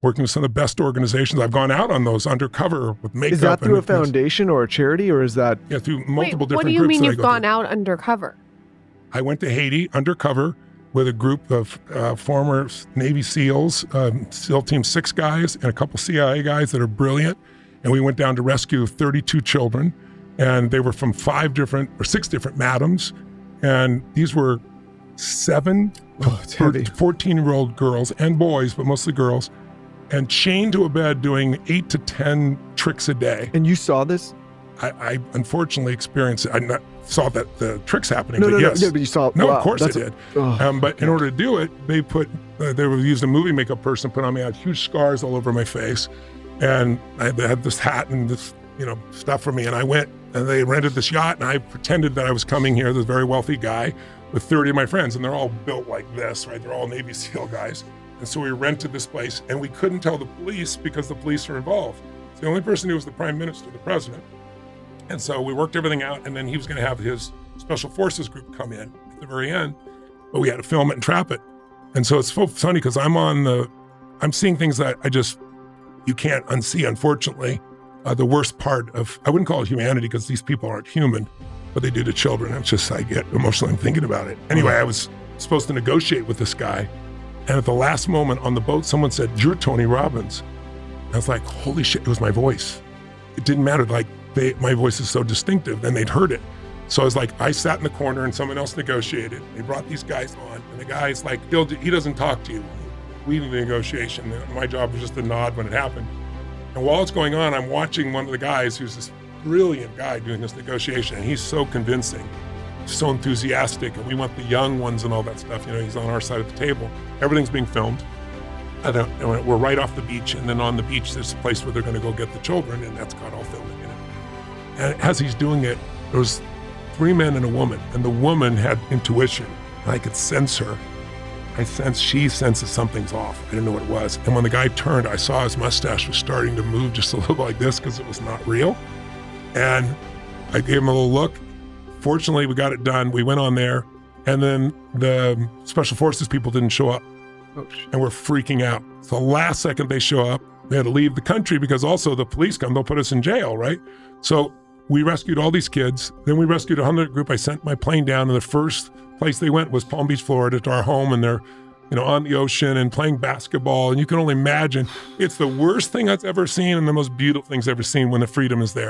working with some of the best organizations. I've gone out on those undercover with makeup. Is that through a foundation or a charity, or is that? Yeah, through multiple different groups. What do you mean you've gone out undercover? I went to Haiti undercover with a group of former Navy SEALs, SEAL Team 6 guys, and a couple CIA guys that are brilliant. And we went down to rescue 32 children. And they were from 6 different madams. And these were 7 14-year-old girls and boys, but mostly girls, and chained to a bed doing 8 to 10 tricks a day. And you saw this? I unfortunately experienced it. I saw that the tricks happening, No, yes. but you saw. No, wow, of course I did. But in order to do it, they used a movie makeup person, put on me. I had huge scars all over my face. And they had this hat and this, stuff for me. And I went, and they rented this yacht, and I pretended that I was coming here, this very wealthy guy, with 30 of my friends, and they're all built like this, right? They're all Navy SEAL guys. And so we rented this place, and we couldn't tell the police because the police were involved. So the only person who was the prime minister, the president. And so we worked everything out, and then he was going to have his special forces group come in at the very end, but we had to film it and trap it. And so it's so funny because I'm seeing things that you can't unsee, unfortunately. The worst part of, I wouldn't call it humanity because these people aren't human, but they do to children. I get emotional thinking about it. Anyway, I was supposed to negotiate with this guy. And at the last moment on the boat, someone said, "You're Tony Robbins." And I was like, holy shit, it was my voice. It didn't matter. My voice is so distinctive, and they'd heard it. So I was like, I sat in the corner and someone else negotiated. They brought these guys on, and the guy's like, he doesn't talk to you. We lead the negotiation. My job was just to nod when it happened. And while it's going on, I'm watching one of the guys who's this brilliant guy doing this negotiation, and he's so convincing, so enthusiastic, and we want the young ones and all that stuff. He's on our side of the table. Everything's being filmed. We're right off the beach, and then on the beach, there's a place where they're going to go get the children, and that's got all filming in it. And as he's doing it, there was 3 men and a woman, and the woman had intuition, and I could sense her. She senses something's off. I didn't know what it was. And when the guy turned, I saw his mustache was starting to move just a little like this because it was not real. And I gave him a little look. Fortunately, we got it done. We went on there, and then the special forces people didn't show up. And we're freaking out. So the last second they show up, we had to leave the country because also the police come, they'll put us in jail, right? So we rescued all these kids. Then we rescued a 100 group. I sent my plane down, and the first place they went was Palm Beach, Florida, to our home, and they're, on the ocean and playing basketball. And you can only imagine, it's the worst thing I've ever seen and the most beautiful things I've ever seen when the freedom is there.